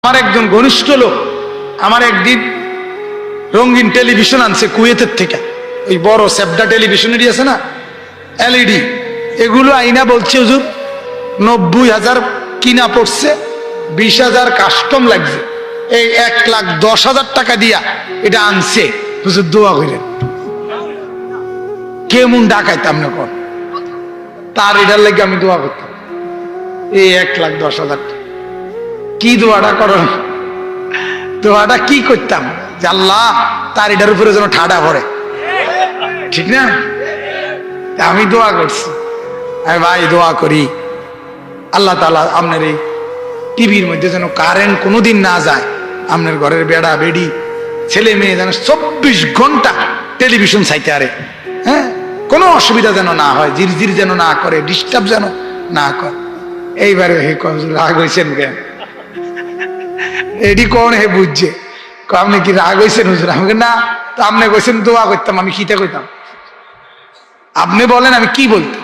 আমার একজন ঘনিষ্ঠ লোক আমার একদিন রঙিন টেলিভিশন আনছে কুয়েতের থেকে, ওই বড় সেপটা টেলিভিশনেরই আছে না, এলইডি, এগুলো আইনা বলছে হুজুর 90,000 কিনা পড়ছে, 20,000 কাস্টম লাগছে, এই 1,10,000 টাকা দিয়া এটা আনছে। হুজুর দোয়া করেন, কেমন ডাকাইতাম না কর, তার এটার লাগে আমি দোয়া করতাম। এই 1,10,000 কি দোয়াটা করেন, দোয়াটা কি করতাম যে আল্লাহ তার এটার উপরে যেন ঠাডা ভরে, ঠিক না? আমি দোয়া করছি, আমি ভাই দোয়া করি আল্লাহ তাআলা আপনার এই টিভির মধ্যে যেন কারেন্ট কোনোদিন না যায়, আপনার ঘরের বেড়া বেড়ি ছেলে মেয়ে যেন 24 ঘন্টা টেলিভিশন চাইতে আরে, হ্যাঁ, কোনো অসুবিধা যেন না হয়, জিরজির যেন না করে, ডিস্টার্ব যেন না করে। এইবারে হে রাগ হয়েছেন কেন, এটি কোন হে বুঝছে, আপনি কি রাগ হয়েছেন হুজুর? আমাকে না, তো আপনি কইছেন দোয়া করতাম, আমি কিটা কইতাম, আপনি বলেন আমি কি বলতাম?